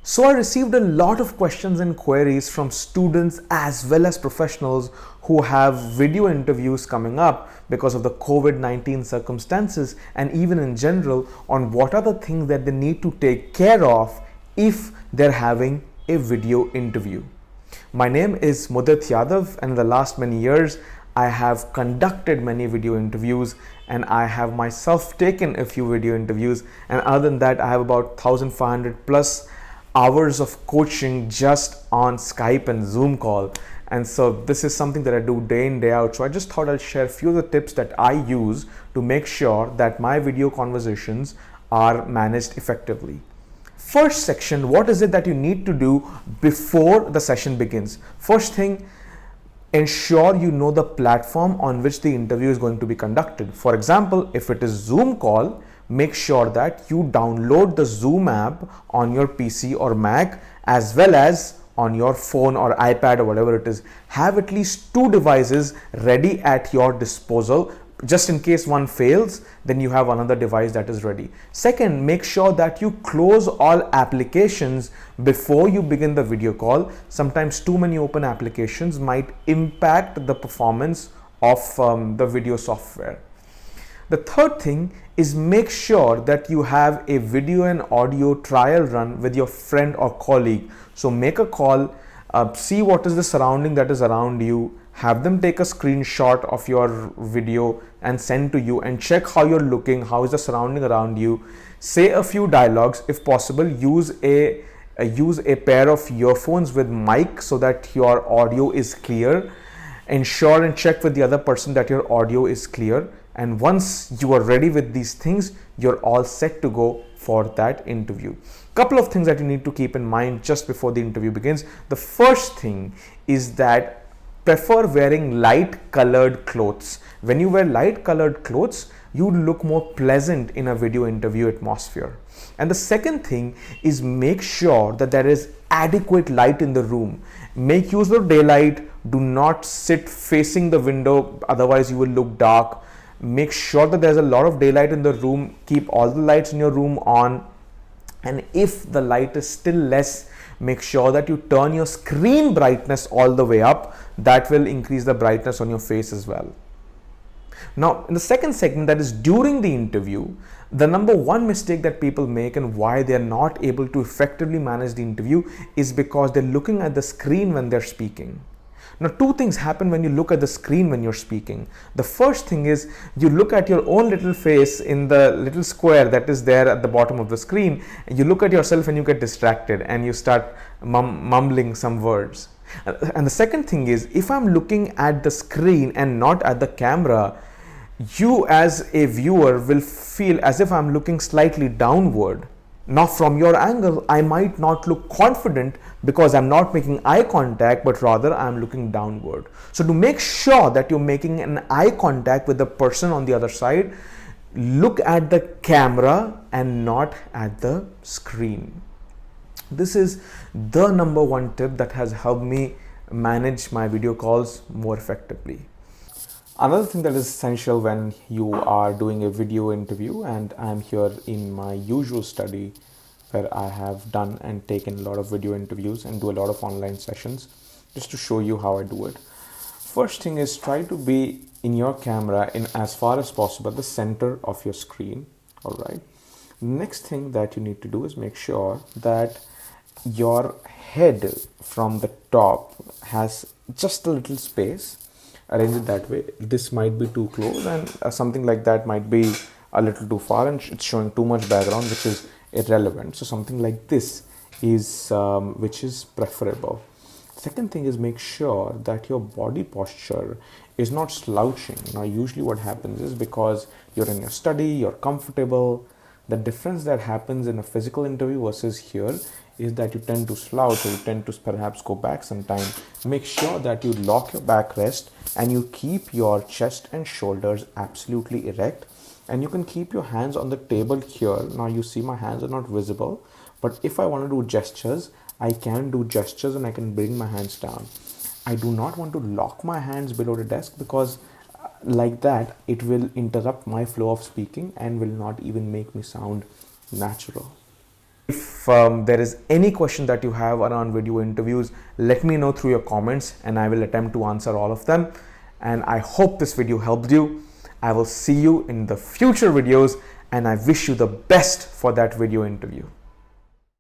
So I received a lot of questions and queries from students as well as professionals who have video interviews coming up because of the COVID-19 circumstances, and even in general on what are the things that they need to take care of if they're having a video interview. My name is Mudit Yadav, and in the last many years I have conducted many video interviews, and I have myself taken a few video interviews, and other than that I have about 1500 plus hours of coaching just on Skype and Zoom call. And so this is something that I do day in, day out. So I just thought I'll share a few of the tips that I use to make sure that my video conversations are managed effectively. First section, what is it that you need to do before the session begins? First thing, ensure you know the platform on which the interview is going to be conducted. For example, if it is Zoom call, make sure that you download the Zoom app on your PC or Mac as well as on your phone or iPad or whatever it is. Have at least two devices ready at your disposal. Just in case one fails, then you have another device that is ready. Second, make sure that you close all applications before you begin the video call. Sometimes too many open applications might impact the performance of the video software. The third thing is make sure that you have a video and audio trial run with your friend or colleague. So make a call, see what is the surrounding that is around you, have them take a screenshot of your video and send to you, and check how you're looking, how is the surrounding around you. Say a few dialogues. If possible, use a pair of earphones with mic so that your audio is clear. Ensure and check with the other person that your audio is clear. And once you are ready with these things, you're all set to go for that interview. Couple of things that you need to keep in mind just before the interview begins. The first thing is that prefer wearing light colored clothes. When you wear light colored clothes, you look more pleasant in a video interview atmosphere. And the second thing is make sure that there is adequate light in the room. Make use of daylight. Do not sit facing the window, otherwise you will look dark. Make sure that there's a lot of daylight in the room. Keep all the lights in your room on. And if the light is still less, make sure that you turn your screen brightness all the way up. That will increase the brightness on your face as well. Now, in the second segment, that is during the interview, the number one mistake that people make and why they are not able to effectively manage the interview is because they're looking at the screen when they're speaking. Now, two things happen when you look at the screen when you're speaking. The first thing is you look at your own little face in the little square that is there at the bottom of the screen. You look at yourself and you get distracted and you start mumbling some words. And the second thing is, if I'm looking at the screen and not at the camera, you as a viewer will feel as if I'm looking slightly downward. Now, from your angle, I might not look confident because I'm not making eye contact, but rather I'm looking downward. So to make sure that you're making an eye contact with the person on the other side, look at the camera and not at the screen. This is the number one tip that has helped me manage my video calls more effectively. Another thing that is essential when you are doing a video interview, and I'm here in my usual study where I have done and taken a lot of video interviews and do a lot of online sessions, just to show you how I do it. First thing is, try to be in your camera in as far as possible the center of your screen. All right. Next thing that you need to do is make sure that your head from the top has just a little space. Arrange it that way. This might be too close, and something like that might be a little too far and it's showing too much background, which is irrelevant. So something like this is which is preferable. Second thing is, make sure that your body posture is not slouching. Now, usually what happens is, because you're in your study, you're comfortable, the difference that happens in a physical interview versus here is that you tend to slouch, or you tend to perhaps go back sometime. Make sure that you lock your backrest and you keep your chest and shoulders absolutely erect, and you can keep your hands on the table here. Now you see my hands are not visible, but if I want to do gestures, I can do gestures and I can bring my hands down. I do not want to lock my hands below the desk, because like that it will interrupt my flow of speaking and will not even make me sound natural. If If there is any question that you have around video interviews, let me know through your comments and I will attempt to answer all of them. And I hope this video helped you. I will see you in the future videos and I wish you the best for that video interview.